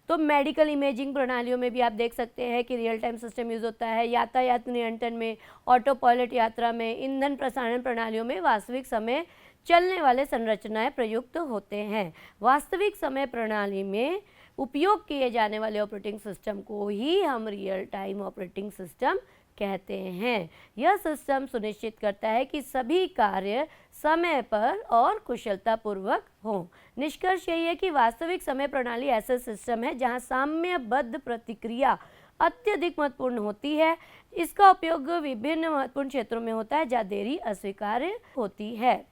A: तो मेडिकल इमेजिंग प्रणालियों में भी आप देख सकते हैं कि रियल टाइम सिस्टम यूज़ होता है। यातायात नियंत्रण में, ऑटो पायलट यात्रा में, ईंधन प्रसारण प्रणालियों में वास्तविक समय चलने वाले संरचनाएं प्रयुक्त होते हैं। वास्तविक समय प्रणाली में उपयोग किए जाने वाले ऑपरेटिंग सिस्टम को ही हम रियल टाइम ऑपरेटिंग सिस्टम कहते हैं। यह सिस्टम सुनिश्चित करता है कि सभी कार्य समय पर और कुशलतापूर्वक हों। निष्कर्ष यही है कि वास्तविक समय प्रणाली ऐसे सिस्टम है जहां साम्यबद्ध प्रतिक्रिया अत्यधिक महत्वपूर्ण होती है। इसका उपयोग विभिन्न महत्वपूर्ण क्षेत्रों में होता है जहां देरी अस्वीकार्य होती है।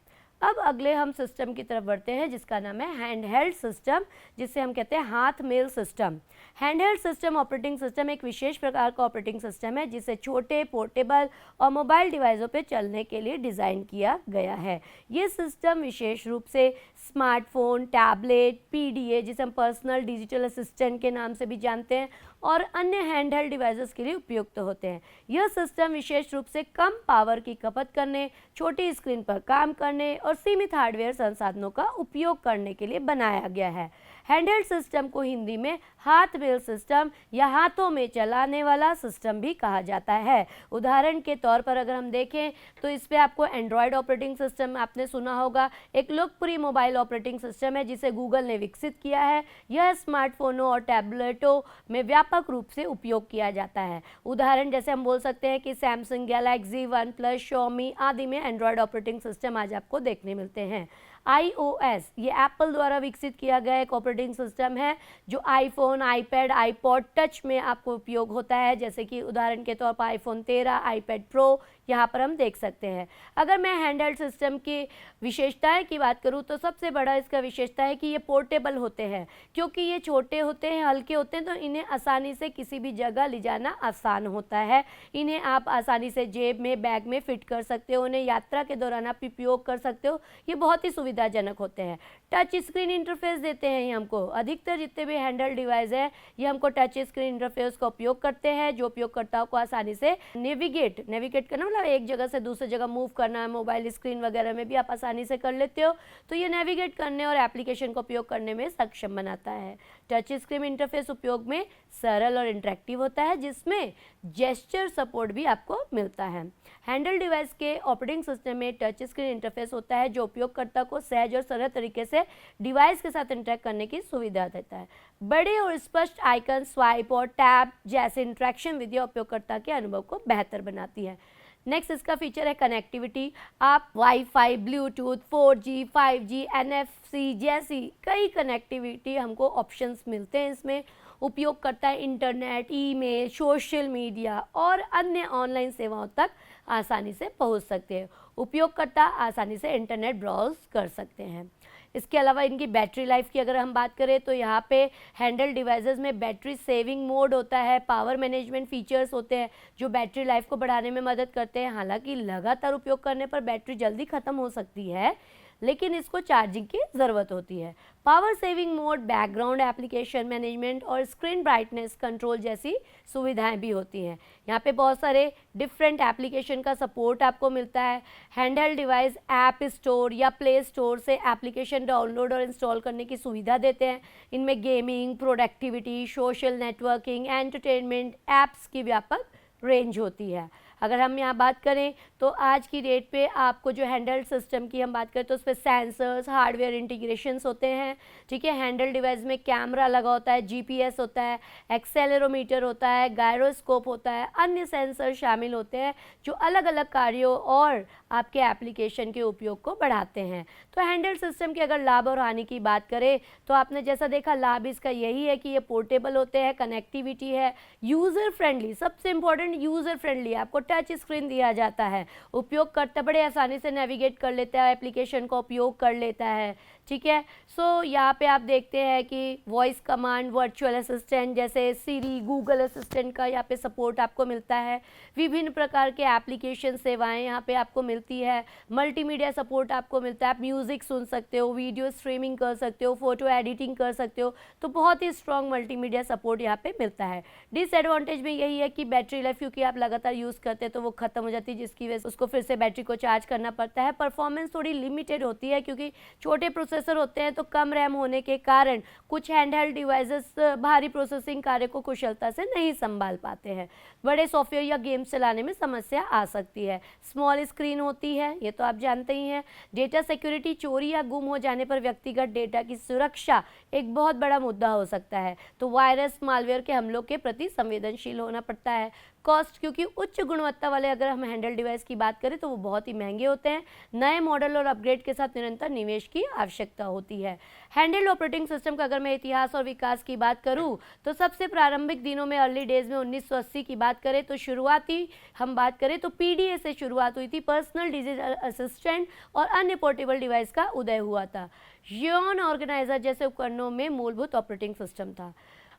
A: अब अगले हम सिस्टम की तरफ बढ़ते हैं जिसका नाम है हैंडहेल्ड सिस्टम, जिसे हम कहते हैं हाथ मेल system. Handheld system operating system एक विशेष प्रकार का ऑपरेटिंग सिस्टम है जिसे छोटे, पोर्टेबल और मोबाइल डिवाइसों पर चलने के लिए डिज़ाइन किया गया है। ये सिस्टम विशेष रूप से स्मार्टफोन, टैबलेट, PDA जिसे हम पर्सनल डिजिटल असिस्टेंट के नाम से भी जानते हैं, और अन्य हैंडहेल्ड डिवाइसेस के लिए उपयुक्त होते हैं। यह सिस्टम विशेष रूप से कम पावर की खपत करने, छोटी स्क्रीन पर काम करने और सीमित हार्डवेयर संसाधनों का उपयोग करने के लिए बनाया गया है। हैंडहेल्ड सिस्टम को हिंदी में हाथ मेल सिस्टम या हाथों में चलाने वाला सिस्टम भी कहा जाता है। उदाहरण के तौर पर अगर हम देखें तो इस पे आपको एंड्रॉयड ऑपरेटिंग सिस्टम आपने सुना होगा, एक लोकप्रिय मोबाइल ऑपरेटिंग सिस्टम है जिसे गूगल ने विकसित किया है। यह स्मार्टफोनों और टैबलेटों में व्यापक रूप से उपयोग किया जाता है। उदाहरण जैसे हम बोल सकते हैं कि सैमसंग गैलेक्सी, OnePlus, Xiaomi आदि में एंड्रॉयड ऑपरेटिंग सिस्टम आज आपको देखने मिलते हैं। iOS ये एप्पल द्वारा विकसित किया गया एक ऑपरेटिंग सिस्टम है जो आईफोन, आईपैड, आईपॉड टच में आपको उपयोग होता है, जैसे कि उदाहरण के तौर पर आईफोन 13, आईपैड प्रो यहाँ पर हम देख सकते हैं। अगर मैं हैंडहेल्ड सिस्टम की विशेषताएं की बात करूँ तो सबसे बड़ा इसका विशेषता है कि ये पोर्टेबल होते हैं। क्योंकि ये छोटे होते हैं, हल्के होते हैं, तो इन्हें आसानी से किसी भी जगह ले जाना आसान होता है। इन्हें आप आसानी से जेब में, बैग में फिट कर सकते हो, उन्हें यात्रा के दौरान आप उपयोग कर सकते हो। ये बहुत ही सुविधाजनक होते हैं। टच स्क्रीन इंटरफेस देते हैं ये हमको। अधिकतर जितने भी हैंडहेल्ड डिवाइस है ये हमको टच स्क्रीन इंटरफेस का उपयोग करते हैं, जो उपयोगकर्ताओं को आसानी से नेविगेट करना, मतलब एक जगह से दूसरी जगह मूव करना है, मोबाइल स्क्रीन वगैरह में भी आप आसानी से कर लेते हो, तो ये नेविगेट करने और एप्लीकेशन का उपयोग करने में सक्षम बनाता है। टच स्क्रीन इंटरफेस उपयोग में सरल और इंटरेक्टिव होता है, जिसमें जेस्चर सपोर्ट भी आपको मिलता है। हैंडल डिवाइस के ऑपरेटिंग सिस्टम में टच स्क्रीन इंटरफेस होता है जो उपयोगकर्ता को सहज और सरल तरीके से डिवाइस के साथ इंटरेक्ट करने की सुविधा देता है। बड़े और स्पष्ट आइकन, स्वाइप और टैब जैसे इंटरेक्शन विधियां उपयोगकर्ता के अनुभव को बेहतर बनाती है। नेक्स्ट इसका फीचर है कनेक्टिविटी। आप wifi, Bluetooth, 4G, 5G, NFC जैसी कई कनेक्टिविटी हमको ऑप्शंस मिलते हैं इसमें। उपयोग करता है इंटरनेट, ईमेल, सोशल मीडिया और अन्य ऑनलाइन सेवाओं तक आसानी से पहुंच सकते हैं। उपयोगकर्ता आसानी से इंटरनेट ब्राउज कर सकते हैं। इसके अलावा इनकी बैटरी लाइफ की अगर हम बात करें तो यहाँ पे हैंडल डिवाइसेस में बैटरी सेविंग मोड होता है, पावर मैनेजमेंट फीचर्स होते हैं जो बैटरी लाइफ को बढ़ाने में मदद करते हैं। हालांकि लगातार उपयोग करने पर बैटरी जल्दी ख़त्म हो सकती है, लेकिन इसको चार्जिंग की ज़रूरत होती है। Power saving mode, background application management और स्क्रीन ब्राइटनेस कंट्रोल जैसी सुविधाएं भी होती हैं। यहाँ पे बहुत सारे डिफरेंट एप्लीकेशन का सपोर्ट आपको मिलता है। हैंडहेल्ड डिवाइस ऐप स्टोर या प्ले स्टोर से एप्लीकेशन डाउनलोड और इंस्टॉल करने की सुविधा देते हैं। इनमें gaming, productivity, social networking, entertainment apps की व्यापक रेंज होती है। अगर हम यहाँ बात करें तो आज की डेट पे आपको जो हैंडल्ड सिस्टम की हम बात करें तो उस पर सेंसर्स, हार्डवेयर इंटीग्रेशंस होते हैं, ठीक है। हैंडल डिवाइस में कैमरा लगा होता है, जीपीएस होता है, एक्सेलेरोमीटर होता है, गायरोस्कोप होता है, अन्य सेंसर शामिल होते हैं जो अलग अलग कार्यों और आपके एप्लीकेशन के उपयोग को बढ़ाते हैं। तो हैंडल्ड सिस्टम के अगर लाभ और हानि की बात करें तो आपने जैसा देखा, लाभ इसका यही है कि ये पोर्टेबल होते हैं, कनेक्टिविटी है, यूज़र फ्रेंडली, सबसे इंपॉर्टेंट यूज़र फ्रेंडली, आपको टच स्क्रीन दिया जाता है, उपयोगकर्ता बड़े आसानी से नेविगेट कर लेता है, एप्लीकेशन का उपयोग कर लेता है, ठीक है। सो यहाँ पे आप देखते हैं कि वॉइस कमांड, वर्चुअल असिस्टेंट जैसे सीरी, गूगल असिस्टेंट का यहाँ पे सपोर्ट आपको मिलता है। विभिन्न प्रकार के एप्लीकेशन सेवाएं यहाँ पे आपको मिलती है। मल्टीमीडिया सपोर्ट आपको मिलता है, आप म्यूज़िक सुन सकते हो, वीडियो स्ट्रीमिंग कर सकते हो, फोटो एडिटिंग कर सकते हो, तो बहुत ही स्ट्रॉन्ग मल्टीमीडिया सपोर्ट यहाँ पे मिलता है। डिसएडवांटेज में यही है कि बैटरी लाइफ, क्योंकि आप लगातार यूज़ करते हैं तो वो ख़त्म हो जाती है, जिसकी वजह से उसको फिर से बैटरी को चार्ज करना पड़ता है। परफॉर्मेंस थोड़ी लिमिटेड होती है क्योंकि छोटे प्रोसेसर होते हैं, तो कम रैम होने के कारण कुछ हैंडहेल्ड डिवाइसेस भारी प्रोसेसिंग कार्य को कुशलता से नहीं संभाल पाते हैं। बड़े सॉफ्टवेयर या गेम्स चलाने में समस्या आ सकती है। स्मॉल स्क्रीन होती है, ये तो आप जानते ही हैं। डेटा सिक्योरिटी, चोरी या गुम हो जाने पर व्यक्तिगत डेटा की सुरक्षा एक बहुत बड़ा मुद्दा हो सकता है, तो वायरस, मालवेयर के हमलों के प्रति संवेदनशील होना पड़ता है। कॉस्ट, क्योंकि उच्च गुणवत्ता वाले अगर हम हैंडल डिवाइस की बात करें तो वो बहुत ही महंगे होते हैं। नए मॉडल और अपग्रेड के साथ निरंतर निवेश की आवश्यकता होती है। हैंडल ऑपरेटिंग सिस्टम का अगर मैं इतिहास और विकास की बात करूं तो सबसे प्रारंभिक दिनों में, अर्ली डेज में 1980 की बात करें तो शुरुआती हम बात करें तो पीडीए से शुरुआत हुई थी। पर्सनल डिजिटल असिस्टेंट और अन्य पोर्टेबल डिवाइस का उदय हुआ था। यून ऑर्गेनाइजर जैसे उपकरणों में मूलभूत ऑपरेटिंग सिस्टम था।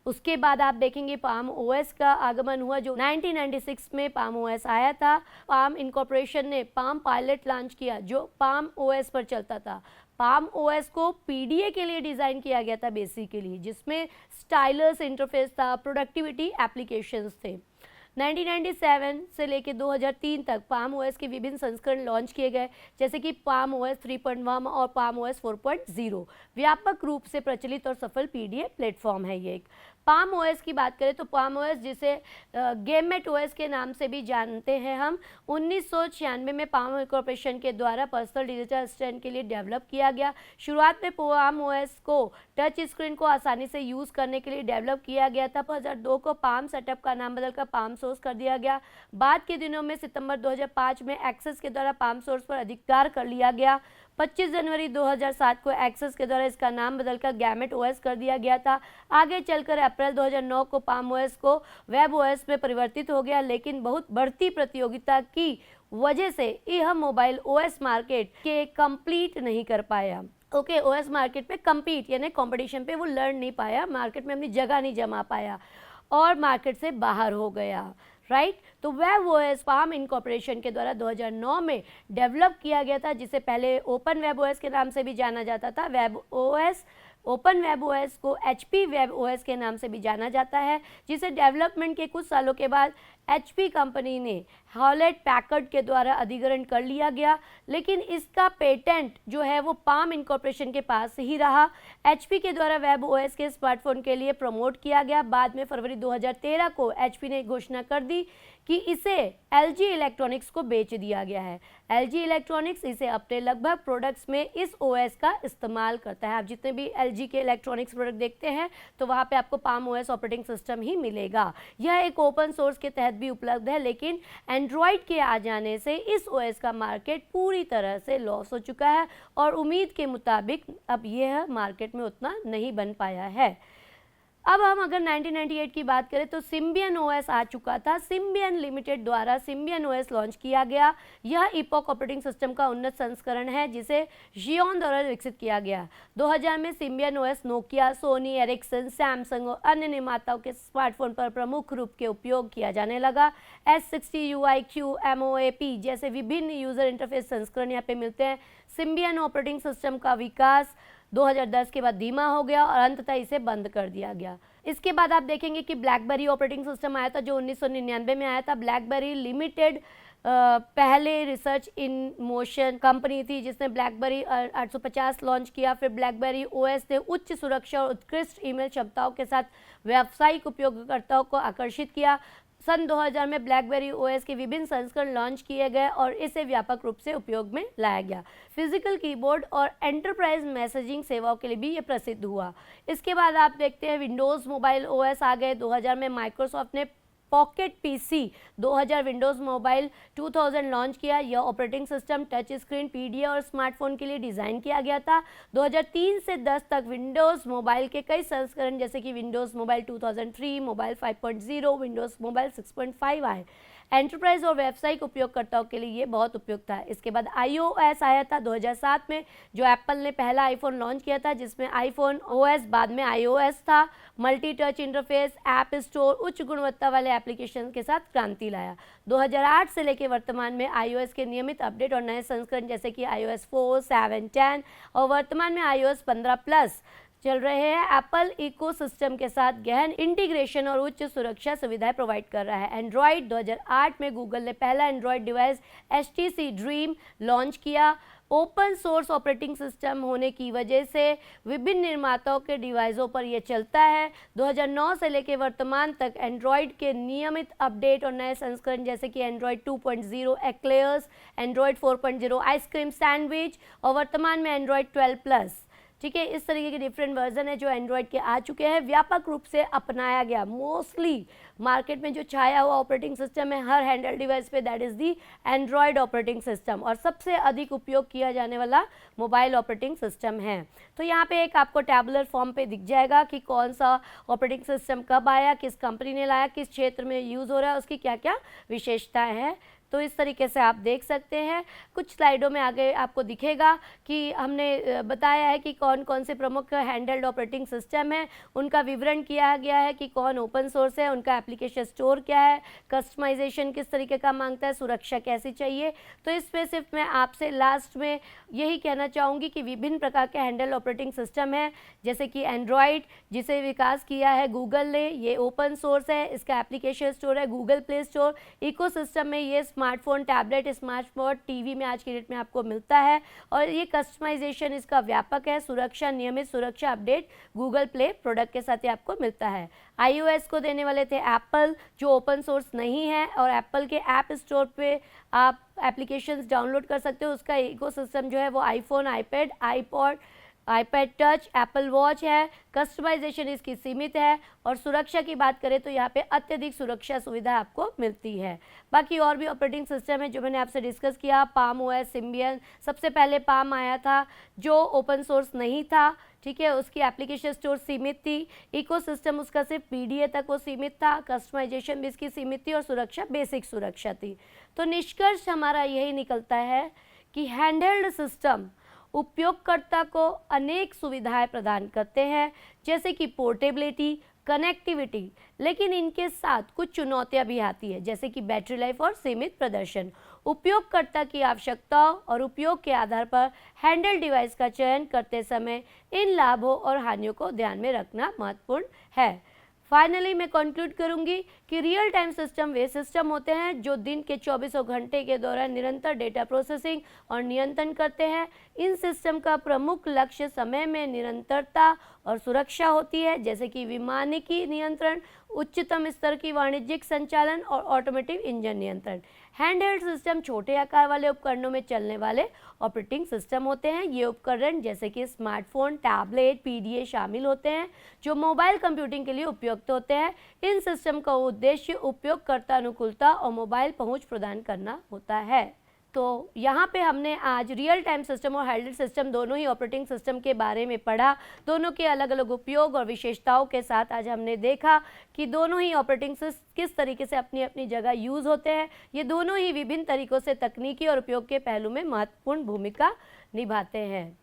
A: उसके बाद आप देखेंगे पाम ओएस का आगमन हुआ, जो 1996 में पाम ओएस आया था। पाम इनकॉर्पोरेशन ने पाम पायलट लॉन्च किया जो पाम ओएस पर चलता था। पाम ओएस को पीडीए के लिए डिज़ाइन किया गया था बेसिकली, जिसमें स्टाइलस इंटरफेस था, प्रोडक्टिविटी एप्लीकेशंस थे। 1997 से लेकर 2003 तक पाम ओएस के विभिन्न संस्करण लॉन्च किए गए, जैसे कि पाम ओएस 3.1 और पाम ओएस 4.0। व्यापक रूप से प्रचलित और सफल पीडीए प्लेटफॉर्म है ये एक। पाम ओएस की बात करें तो पाम ओएस, जिसे गेमेट ओएस के नाम से भी जानते हैं हम, 1996 में पाम कॉर्पोरेशन के द्वारा पर्सनल डिजिटल असिस्टेंट के लिए डेवलप किया गया। शुरुआत में पाम ओएस को टच स्क्रीन को आसानी से यूज़ करने के लिए डेवलप किया गया था। 2002 को पाम सेटअप का नाम बदलकर पाम सोर्स कर दिया गया। बाद के दिनों में सितंबर 2005 में एक्सेस के द्वारा पाम सोर्स पर अधिकार कर लिया गया। 25 जनवरी 2007 को एक्सेस के द्वारा इसका नाम बदलकर गैमेट ओएस कर दिया गया था। आगे चलकर अप्रैल 2009 को पाम ओएस को वेब ओएस में परिवर्तित हो गया, लेकिन बहुत बढ़ती प्रतियोगिता की वजह से यह मोबाइल ओएस मार्केट के कंप्लीट नहीं कर पाया। ओएस मार्केट पे compete यानी कंपटीशन पे वो लड़ नहीं पाया, मार्केट में अपनी जगह नहीं जमा पाया और मार्केट से बाहर हो गया, राइट। तो वेब ओएस पाम इनकॉर्पोरेशन के द्वारा 2009 में डेवलप किया गया था, जिसे पहले ओपन वेब ओएस के नाम से भी जाना जाता था। Web OS, open web OS को HP वेब ओएस के नाम से भी जाना जाता है, जिसे डेवलपमेंट के कुछ सालों के बाद HP कंपनी ने हॉलेट पैकर्ड के द्वारा अधिग्रहण कर लिया गया, लेकिन इसका पेटेंट जो है वो पाम इनकॉर्पोरेशन के पास ही रहा। HP के द्वारा वेब ओएस के स्मार्टफोन के लिए प्रमोट किया गया। बाद में फरवरी 2013 को HP ने घोषणा कर दी कि इसे LG इलेक्ट्रॉनिक्स को बेच दिया गया है। LG इलेक्ट्रॉनिक्स इसे अपने लगभग प्रोडक्ट्स में इस OS का इस्तेमाल करता है। आप जितने भी LG के इलेक्ट्रॉनिक्स प्रोडक्ट देखते हैं तो वहाँ पे आपको पाम OS ऑपरेटिंग सिस्टम ही मिलेगा। यह एक ओपन सोर्स के तहत भी उपलब्ध है, लेकिन एंड्रॉयड के आ जाने से इस OS का मार्केट पूरी तरह से लॉस हो चुका है और उम्मीद के मुताबिक अब यह मार्केट में उतना नहीं बन पाया है। अब हम अगर 1998 की बात करें तो सिम्बियन OS आ चुका था। सिम्बियन लिमिटेड द्वारा सिम्बियन OS लॉन्च किया गया। यह इपॉक ऑपरेटिंग सिस्टम का उन्नत संस्करण है जिसे जियोन द्वारा विकसित किया गया। 2000 में Symbian OS Nokia, Sony, Ericsson, Samsung और अन्य निर्माताओं के स्मार्टफोन पर प्रमुख रूप के उपयोग किया जाने लगा। S60, UIQ, MOAP जैसे विभिन्न यूजर इंटरफेस संस्करण यहाँ पे मिलते हैं। सिम्बियन ऑपरेटिंग सिस्टम का विकास 2010 के बाद धीमा हो गया और अंततः इसे बंद कर दिया गया। इसके बाद आप देखेंगे कि ब्लैकबेरी ऑपरेटिंग सिस्टम आया था जो 1999 में आया था। ब्लैकबेरी लिमिटेड पहले रिसर्च इन मोशन कंपनी थी जिसने ब्लैकबेरी 850 लॉन्च किया। फिर ब्लैकबेरी OS ने उच्च सुरक्षा और उत्कृष्ट ईमेल क्षमताओं के साथ व्यावसायिक उपयोगकर्ताओं को आकर्षित किया। सन 2000 में ब्लैकबेरी OS के विभिन्न संस्करण लॉन्च किए गए और इसे व्यापक रूप से उपयोग में लाया गया। फिजिकल कीबोर्ड और एंटरप्राइज मैसेजिंग सेवाओं के लिए भी ये प्रसिद्ध हुआ। इसके बाद आप देखते हैं विंडोज़ मोबाइल OS आ गए। 2000 में माइक्रोसॉफ्ट ने pocket PC 2000 Windows mobile 2000 launch किया। यह operating system touch screen, PDA और स्मार्टफोन के लिए डिज़ाइन किया गया था। 2003 से 10 तक विंडोज़ मोबाइल के कई संस्करण जैसे कि Windows mobile 2003, mobile 5.0, Windows mobile 6.5 आए। एंटरप्राइज और व्यावसायिक उपयोगकर्ताओं के लिए ये बहुत उपयुक्त था। इसके बाद iOS आया था 2007 में, जो एप्पल ने पहला आईफोन लॉन्च किया था जिसमें आईफोन OS बाद में iOS था। Multi touch interface, app store, उच्च गुणवत्ता वाले एप्लीकेशन के साथ क्रांति लाया। 2008 से लेकर वर्तमान में iOS के नियमित अपडेट और नए संस्करण जैसे कि iOS 4, 7, 10 और वर्तमान में iOS 15+ चल रहे हैं। एप्पल इकोसिस्टम के साथ गहन इंटीग्रेशन और उच्च सुरक्षा सुविधाएं प्रोवाइड कर रहा है। एंड्रॉयड 2008 में गूगल ने पहला Android device HTC dream launch किया। ओपन सोर्स ऑपरेटिंग सिस्टम होने की वजह से विभिन्न निर्माताओं के डिवाइसों पर यह चलता है। 2009 से लेकर वर्तमान तक एंड्रॉयड के नियमित अपडेट और नए संस्करण जैसे कि Android 2.0 eclairs, Android 4.0 ice cream sandwich और वर्तमान में एंड्रॉयड 12+, ठीक है, इस तरीके के डिफरेंट वर्जन है जो एंड्रॉयड के आ चुके हैं। व्यापक रूप से अपनाया गया मोस्टली मार्केट में जो छाया हुआ ऑपरेटिंग सिस्टम है हर हैंडल डिवाइस पे, that is the Android operating system, और सबसे अधिक उपयोग किया जाने वाला मोबाइल ऑपरेटिंग सिस्टम है। तो यहाँ पे एक आपको टैबुलर फॉर्म पे दिख जाएगा कि कौन सा ऑपरेटिंग सिस्टम कब आया, किस कंपनी ने लाया, किस क्षेत्र में यूज़ हो रहा है, उसकी क्या क्या विशेषताएँ हैं। तो इस तरीके से आप देख सकते हैं। कुछ स्लाइडों में आगे आपको दिखेगा कि हमने बताया है कि कौन कौन से प्रमुख हैंडल्ड ऑपरेटिंग सिस्टम है, उनका विवरण किया गया है कि कौन ओपन सोर्स है, उनका एप्लीकेशन स्टोर क्या है, कस्टमाइजेशन किस तरीके का मांगता है, सुरक्षा कैसी चाहिए। तो इसमें सिर्फ मैं आपसे लास्ट में यही कहना चाहूँगी कि विभिन्न प्रकार के हैंडल ऑपरेटिंग सिस्टम है जैसे कि एंड्रॉयड जिसे विकास किया है गूगल ने, ये ओपन सोर्स है, इसका एप्लीकेशन स्टोर है गूगल प्ले स्टोर। इकोसिस्टम में ये स्मार्टफोन, टैबलेट, स्मार्टफोन, टीवी में आज की डेट में आपको मिलता है और ये कस्टमाइजेशन इसका व्यापक है। सुरक्षा, नियमित सुरक्षा अपडेट गूगल प्ले प्रोडक्ट के साथ ही आपको मिलता है। iOS को देने वाले थे एप्पल जो ओपन सोर्स नहीं है और एप्पल के ऐप स्टोर पे आप एप्लीकेशंस डाउनलोड कर सकते हो। उसका इकोसिस्टम जो है वो iPhone, iPad, iPod, iPad touch, Apple watch है, कस्टमाइजेशन इसकी सीमित है, और सुरक्षा की बात करें तो यहाँ पे अत्यधिक सुरक्षा सुविधा आपको मिलती है। बाकी और भी ऑपरेटिंग सिस्टम है जो मैंने आपसे डिस्कस किया, पाम ओएस, सिम्बियन, सबसे पहले पाम आया था जो ओपन सोर्स नहीं था, ठीक है, उसकी एप्लीकेशन स्टोर सीमित थी, इकोसिस्टम उसका सिर्फ पीडीए तक वो सीमित था, कस्टमाइजेशन भी इसकी सीमित थी, और सुरक्षा बेसिक सुरक्षा थी। तो निष्कर्ष हमारा यही निकलता है कि हैंडहेल्ड सिस्टम उपयोगकर्ता को अनेक सुविधाएं प्रदान करते हैं, जैसे कि पोर्टेबिलिटी, कनेक्टिविटी, लेकिन इनके साथ कुछ चुनौतियां भी आती है, जैसे कि बैटरी लाइफ और सीमित प्रदर्शन। उपयोगकर्ता की आवश्यकताओं और उपयोग के आधार पर हैंडल डिवाइस का चयन करते समय इन लाभों और हानियों को ध्यान में रखना महत्वपूर्ण है। फाइनली मैं कंक्लूड करूंगी कि रियल टाइम सिस्टम वे सिस्टम होते हैं जो दिन के 24 घंटे के दौरान निरंतर डेटा प्रोसेसिंग और नियंत्रण करते हैं। इन सिस्टम का प्रमुख लक्ष्य समय में निरंतरता और सुरक्षा होती है, जैसे कि विमानिकी नियंत्रण, उच्चतम स्तर की वाणिज्यिक संचालन और ऑटोमेटिव इंजन नियंत्रण। हैंडहेल्ड सिस्टम छोटे आकार वाले उपकरणों में चलने वाले ऑपरेटिंग सिस्टम होते हैं। ये उपकरण जैसे कि स्मार्टफोन, टैबलेट, पीडीए शामिल होते हैं जो मोबाइल कंप्यूटिंग के लिए उपयुक्त होते हैं। इन सिस्टम का उद्देश्य उपयोगकर्ता अनुकूलता और मोबाइल पहुंच प्रदान करना होता है। तो यहाँ पे हमने आज रियल टाइम सिस्टम और हैंडहेल्ड सिस्टम दोनों ही ऑपरेटिंग सिस्टम के बारे में पढ़ा। दोनों के अलग अलग उपयोग और विशेषताओं के साथ आज हमने देखा कि दोनों ही ऑपरेटिंग सिस्टम किस तरीके से अपनी अपनी जगह यूज़ होते हैं। ये दोनों ही विभिन्न तरीकों से तकनीकी और उपयोग के पहलू में महत्वपूर्ण भूमिका निभाते हैं।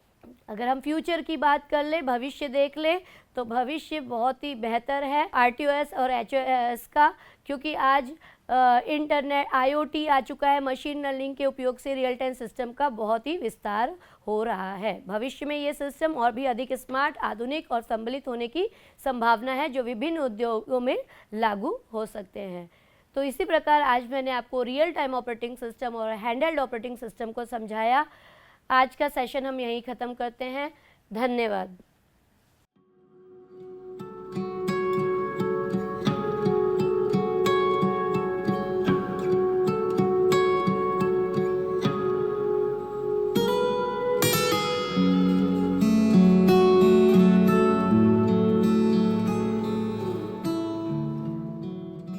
A: अगर हम फ्यूचर की बात कर ले, भविष्य देख ले, तो भविष्य बहुत ही बेहतर है आरटीओएस और एचओएस का, क्योंकि आज इंटरनेट, आईओटी आ चुका है। मशीन लर्निंग के उपयोग से रियल टाइम सिस्टम का बहुत ही विस्तार हो रहा है। भविष्य में ये सिस्टम और भी अधिक स्मार्ट, आधुनिक और सम्मिलित होने की संभावना है जो विभिन्न उद्योगों में लागू हो सकते हैं। तो इसी प्रकार आज मैंने आपको रियल टाइम ऑपरेटिंग सिस्टम और हैंडहेल्ड ऑपरेटिंग सिस्टम को समझाया। आज का सेशन हम यहीं ख़त्म करते हैं। धन्यवाद।